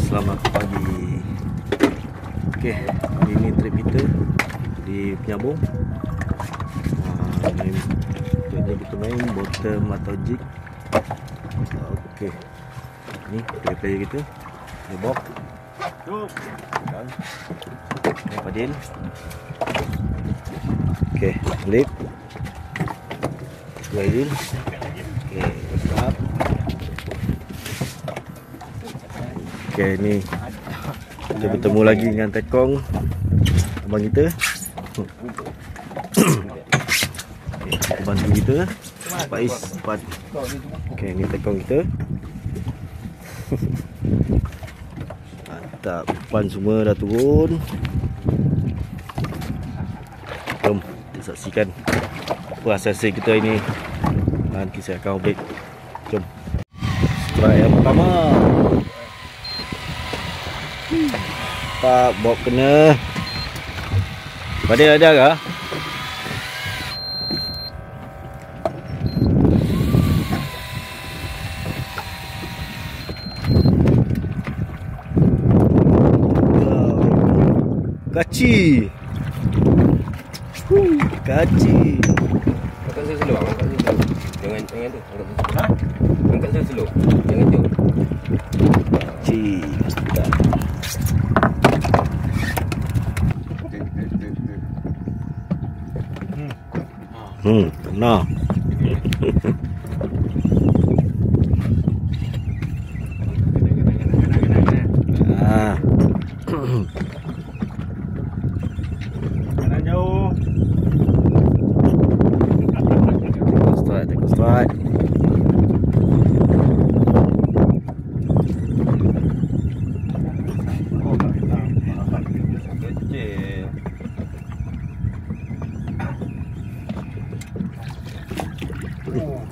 Selamat pagi. Okey, hari ini trip kita di Penyambung. Ini kita main bottom atau jig. Okey, ni player kita, ni Bob, ni Fadil. Okey, Lip, Fadil. Okey, start. Okey, ni kita bertemu lagi dengan Tekong, abang kita. Okay, bantu kita Faiz cepat. Okey, ni Tekong kita. Mantap, umpan semua dah turun. Jom kita saksikan apa hasil kita ini. Nanti saya akan update. Jom. Strike yang pertama. Tak, Bob kena. Padahal ada ke? Kaci. Kaci. Angkat saya slow, angkat saya slow. Jangan tu, angkat saya. Ha? Angkat saya slow. Jangan tu. Kaci. Mantap. Kena. Kanan jauh. Take a strike.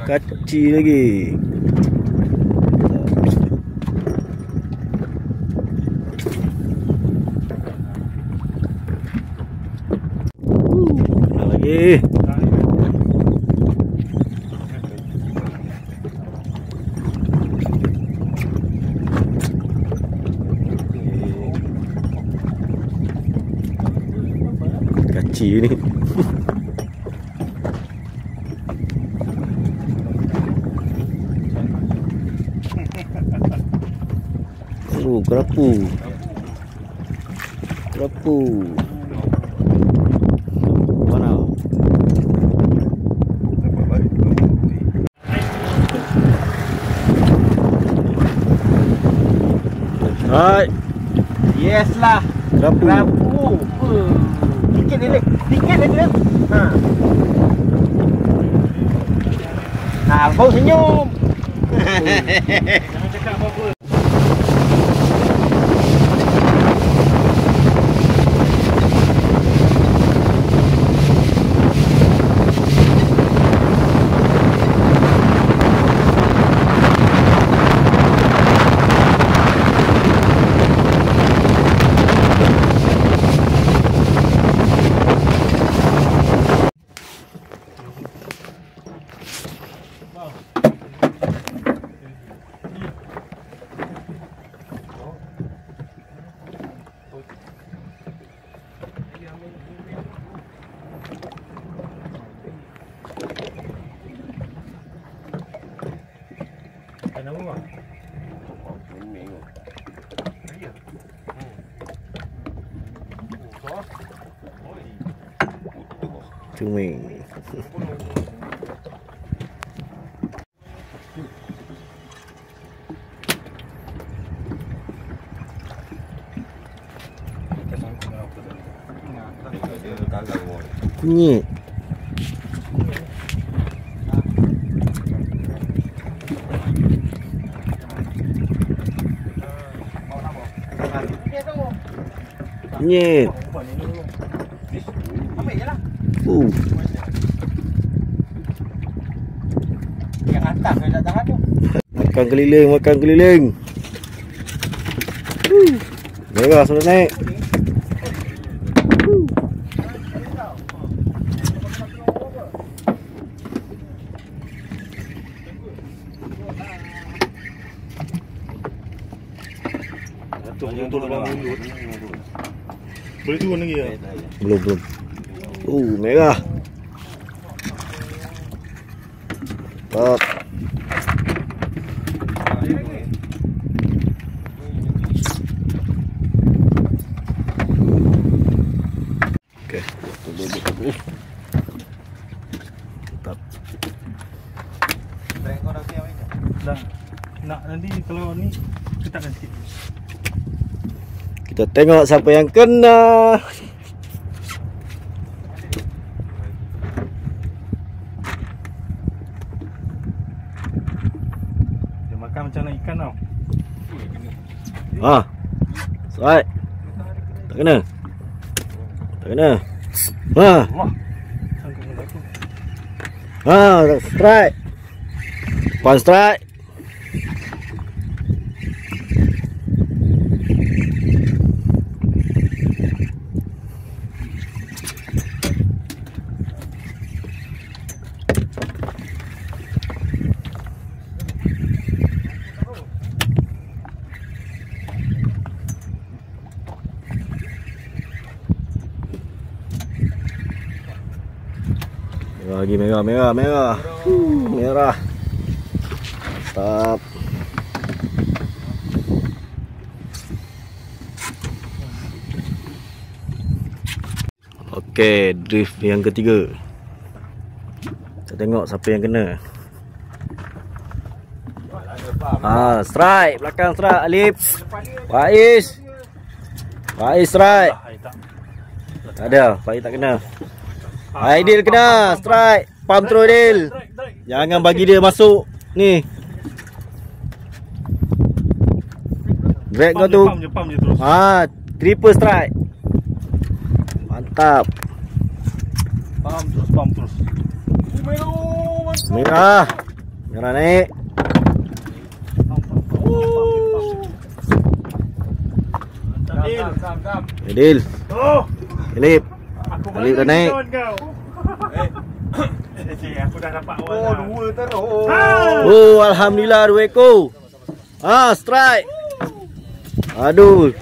Kaci lagi. Lagi. Kaci ni. Kerapu. Kerapu. Mana? Hai. Yes lah. Kerapu. Kerapu. Dikit ni, dikit lagi. Ha. Nah, kau senyum. Jangan cakap apa-apa. Cuming. Kunyit. Kunyit. Yang atas saya tak tahan tu. Makan keliling, makan keliling. Merah sudah naik. Untuk lepas mulut. Boleh turun lagi ya? Belum. Merah. Top. Okey. Top. Dah. Nak nanti kalau ni ketatkan sikit. Kita tengok siapa yang kena. Dia makan macam nak ikan tau. Strike. Tak kena. Wah. Strike. One strike. Lagi merah. Merah. Stop. Okey, drift yang ketiga. Kita tengok siapa yang kena. Strike, belakang strike Alif. Faiz strike. Tak ada, Faiz tak kena. Aidil kena, strike. Pump through Aidil. Jangan bagi dia masuk ni. Drag kau tu. Pump je terus. Triple strike. Mantap. Pump terus. Merah naik. Aidil. Alif. Alif dah naik. Aku dah dapat awal. Dua terus. Alhamdulillah 2 ekor. Strike. Aduh.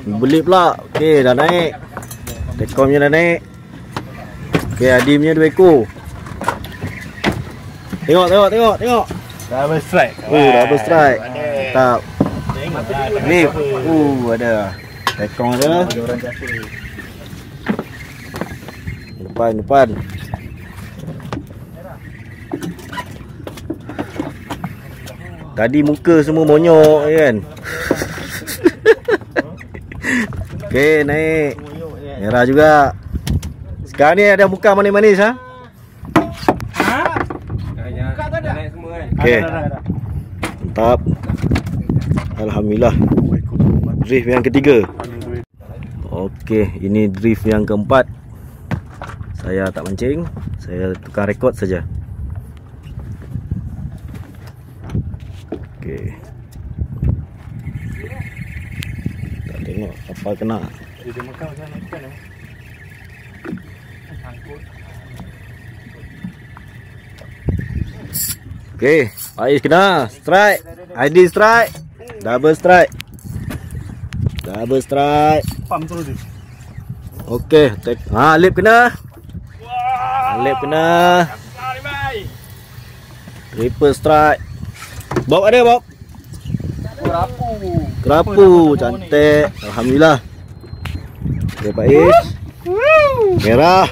Beli pula. Okey, dah naik. Tekomnya dah naik. Okey, Adimnya 2 ekor. Tengok. Double strike. Double strike. Mantap. Alif. Ada. Tekong ada. Depan. Tadi muka semua monyok kan. Okey, naik. Merah juga. Sekarang ni ada muka manis-manis ha? Muka tak ada. Naik semua kan. Okey. Mantap. Alhamdulillah. Drift yang ketiga. Okey, ini drift yang keempat. Saya tak mancing, saya tukar rekod saja. Okey. Kita tengok apa kena. Dia makan macam nak ikan ni. Sangkut. Okey, Faiz kena. Strike. ID strike. Double strike. Pump terus dia. Okey, Alif kena. Alif kena. Triple strike. Bob ada, Bob? Kerapu. Cantik. Alhamdulillah. Okey, Faiz. Merah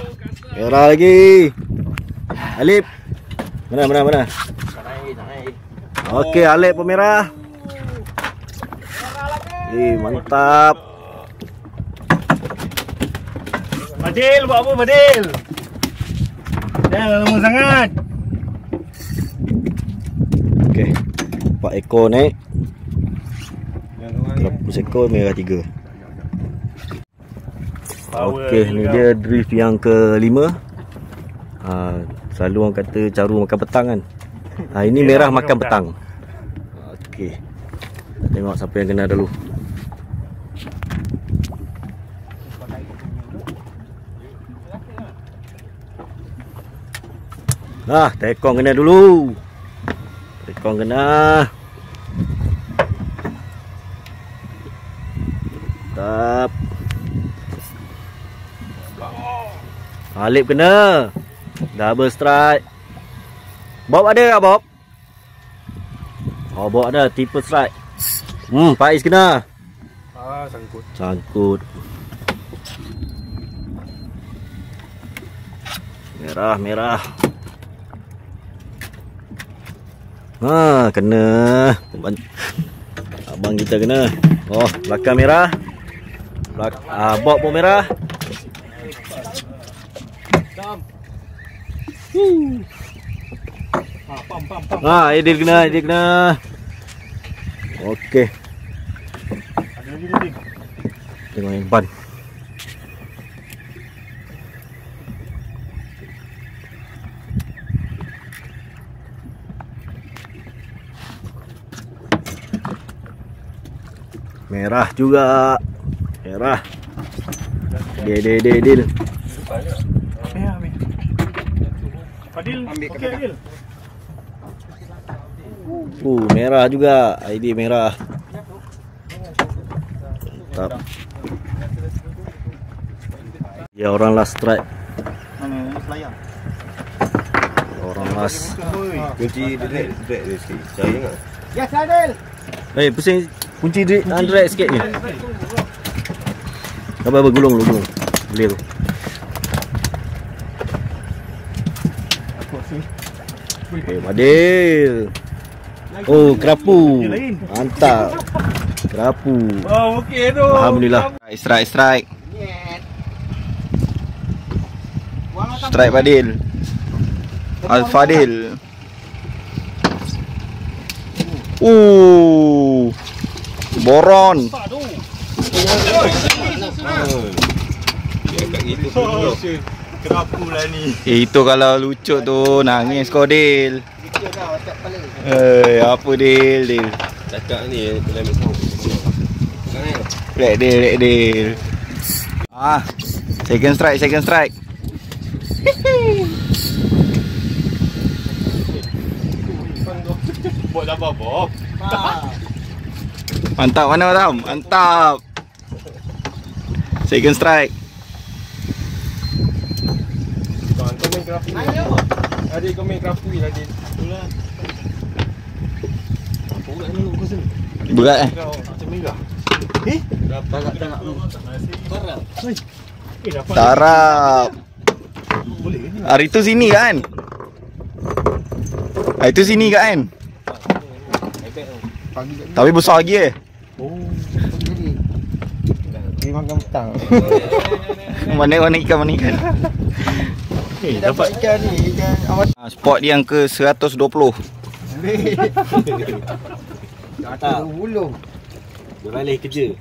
lagi. Alif. Mana? Okey, Alif pemerah. Mantap. Badil, buat apa Badil? Dah lama sangat. Okey. 4 ekor naik. 100 ekor, merah 3. Okey, ni dia drift yang kelima. Selalu orang kata caru makan petang kan. Ini merah makan petang. Okey. Tengok siapa yang kena dulu. Tekong kena dulu. Tekong kena. Alip kena. Double strike. Bob ada tak Bob? Oh Bob ada. Triple strike. Faiz kena. Sangkut. Sangkut. Merah, merah. Kena. Abang kita kena. Oh, belakang merah. Bob pun merah. Aidil kena, Aidil kena. Okey. Ada lagi ni. Tengok yang ban. Merah juga. Merah. Dil. Merah. Fadil, okey Adil. Merah juga. ID merah. Mantap. Ya, orang last strike. Mana pelayang? Orang last. Kunci direct dia sikit. Saya ingat. Yes Adil. Pusing kunci direct sikit ni. Apa gulung lu. Boleh tu. Adil. Kerapu. Mantap. Kerapu. Oh, okey tu. Alhamdulillah. Strike. Strike Fadil. Al-Fadil. Boron. Dia kat gitu pun. Kerapu lah ni. Itu kalau lucut tu nangis kau Dil. Apa Dil. Cakap ni dalam mesau. Rek Dil. Second strike. Buat apa Bob? Mantap mana Ram? Mantap. Second strike. Kau main kerapu. Adik kau main kerapu Adil. Itulah. Apa pula ni kau sini? Berat Macam merah. Tak lu. Tarap. Boleh ni. Hari tu sini kan? Itu sini kan? Tapi besar lagi Dia makan petang. Mana ikan. Dapat ikan ni. Spot dia yang ke 120. Tak ulung. Dia balik kerja.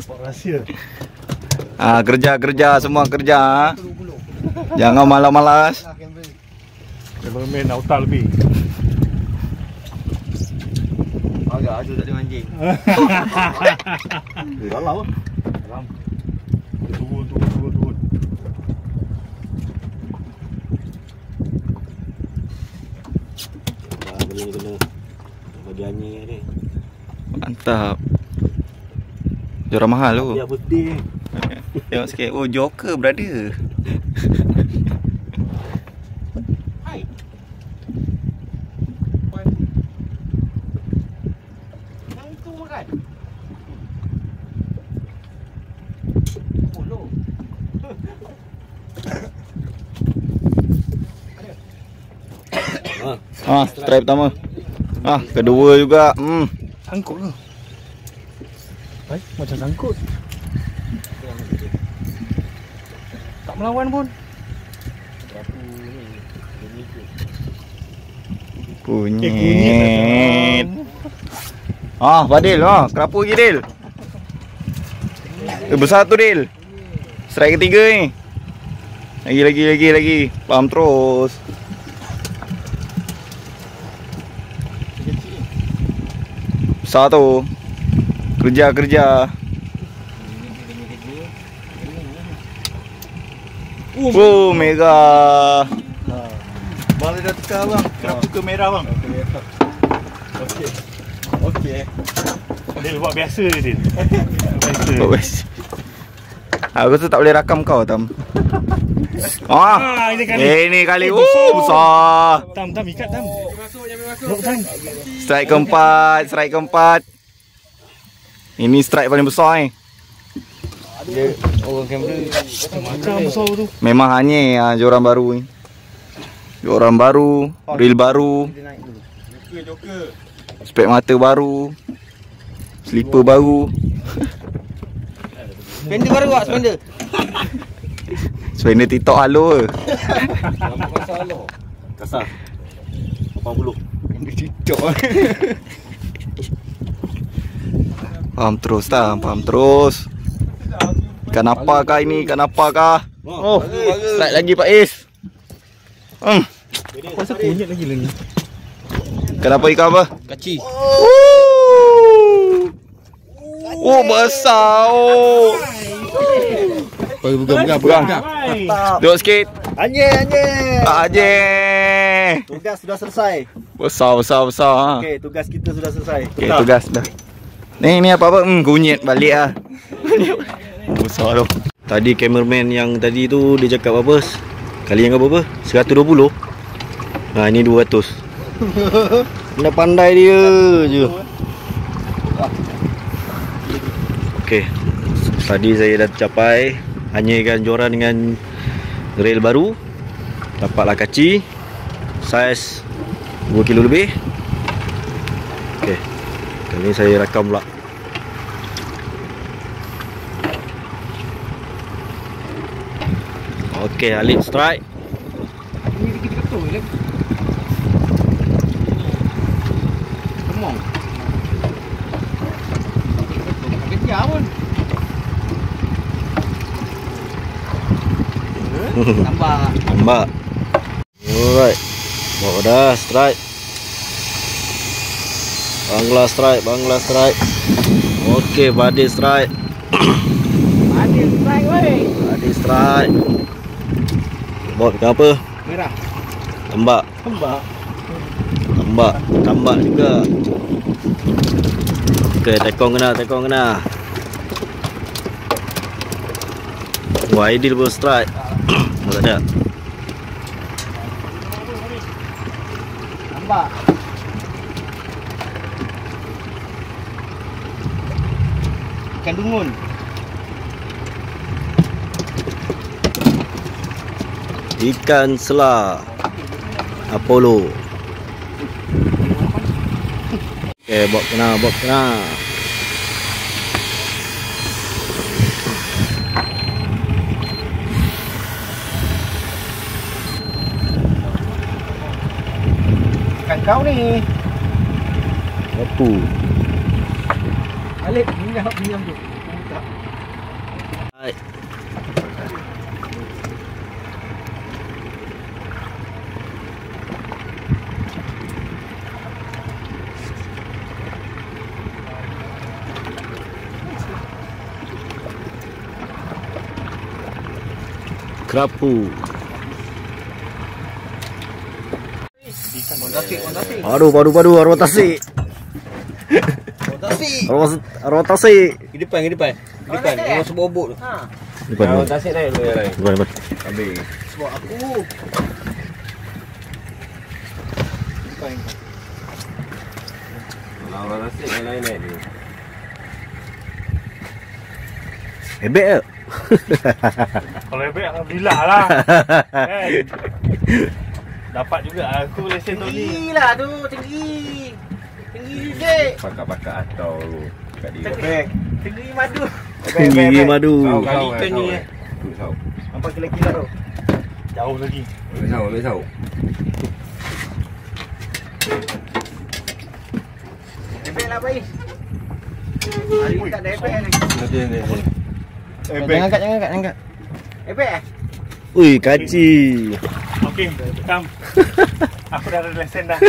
Spot rahsia. Kerja semua kerja. Jangan malas-malas. Cameraman autal lebih. Agak aja tak ada mancing. Dalam. Turun. Beli ni kena. Bagi Ani ni. Mantap. Juara mahal tu. Dia birthday. Tengok sikit. Oh, Joker brother. Hai. Yang itu makan. Polo. Strike pertama. Kedua juga. Sangkut ke? Macam sangkut. Tak melawan pun. Kunyit. Fadil, kerapu lagi Dil. Besar tu Dil. Strike ketiga ni. Lagi. Pam terus. Besar tu. Kerja. Mega. Balik dah tukar bang. Kerapu ke merah bang. Okey. Dia buat biasa Din. Biasa. Aku rasa tak boleh rakam kau, Tam. Ini kali. Ini kali. Besar. Tam ikat Tam. Masuk Tam. Strike keempat. Ini strike paling besar ni. Dia orang kamera Macam besar tu. Memang hanya joran baru ni. Joran baru, reel baru, spek mata baru, slipper baru. Spender baru tak spender? Spender TikTok halo ke? Kasar. 80. Spender TikTok. Faham terus tak? Faham terus. Ikan apakah ini? Ikan apakah? Oh, strike lagi Pak Is. Aku rasa kunyit lagi lah ni. Kenapa ikan apa? Kaci. Oh, besar. Oh. Pegang. Duduk sikit. Anjing. Tugas sudah selesai. Besar. Okey, tugas kita sudah selesai. Okey, tugas dah. Ni apa? Kunyit balik ah. Besar tu. Tadi cameraman yang tadi tu dia cakap apa? Kali yang berapa? 120. Nah, ini 200. Dah pandai dia je. Okey. Tadi saya dah capai hanyakan joran dengan reel baru. Dapatlah kaci saiz 2 kilo lebih. Okey. Kali ni saya rakam pula. Okey, Alip strike. Ini kita ketul je. Kemong. Kejar pun. Tambah. Alright. Bawa dah strike. Bangla strike. Okey, body strike. Body strike. Bot ke apa? Merah. Tambak juga. Okey, tekong kena. Wah, ideal pun strike. Tak ada. Nampak. Ikan dungun. Ikan selah Apollo. Okey, bot kena. Ikan kau ni. Apa? Alik, pinjam tu. Hai. Kerapu. Padu arwah tasik. Arwah tasik. Ke depan. Orang sebobok tu. Depan. Tasik naik dulu yang lain. Depan. Habis. Sebab aku. Kalau orang tasik yang lain naik dia. Hebek ke? Kalau lebih alhamdulillah lah. Kan? Dapat juga aku lesen tu ni. Tinggi lah tu, tinggi. Tinggi sikit. Pakak-pakak atau kat dia. Tinggi madu. Tinggi madu. Kali ikan ni Sauk. Nampak kilat-kilat tu. Jauh lagi. Ambil Sauk. Ebek lah Pais. Hari ni tak ada ebek ni. Jangan angkat. Ebek eh? Ui, kaci. Okey, Tam. Aku dah ada lesen dah.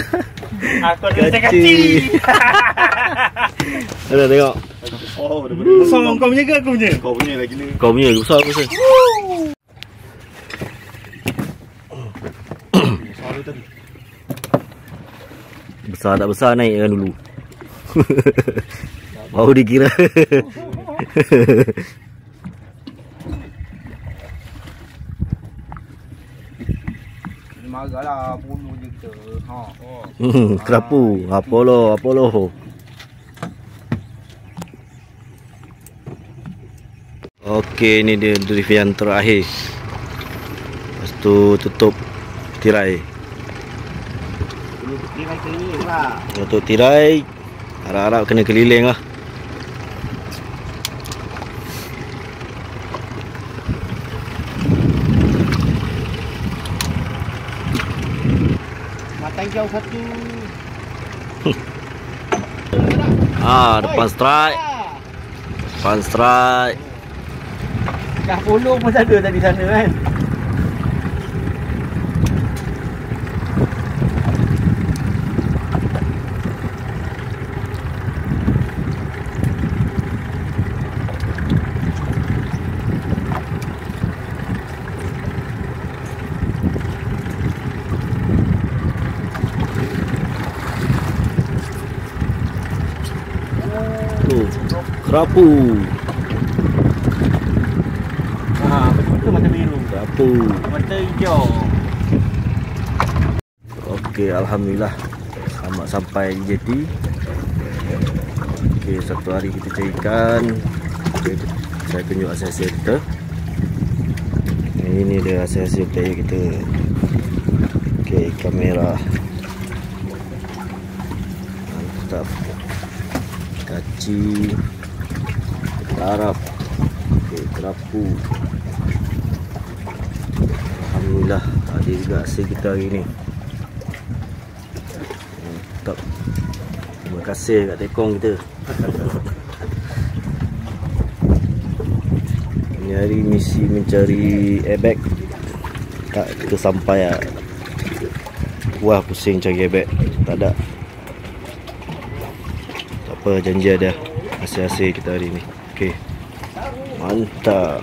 Aku ada lesen Kaci. kaci. Ada tengok. Oh, betul-betul. Besar kau punya ke aku punya? Kau punya lagi ni. Kau punya besar besar. Besar tak besar naikkan dulu. Baru dikira. Dia marahlah bulu je kita. Ha. Kerapu. Apollo. Okey, ni dia drift yang terakhir. Lepas tu tutup tirai. Tirai keliling lah. Tutup tirai. Harap-harap kena keliling lah. Matang jauh satu. Depan strike. Depan strike. Dah polong pun ada tadi sana kan. Kerapu. Betul mata biru. Kerapu. Mata hijau. Okey, alhamdulillah selamat sampai di jeti. Okey, satu hari kita cari ikan. Okay, saya tunjuk hasil-hasil kita. Ini dia hasil-hasil player kita. Okey, kamera. Mantap. Kaci. Arab. Okey, kerapu. Alhamdulillah ada juga hasil kita hari ni. Mantap. Terima kasih kat tekong kita. Ini hari misi mencari airbag. Tak kita sampai lah. Wah, pusing cari airbag. Tak ada. Tak apa, janji ada hasil-hasil kita hari ni. Okey. Mantap.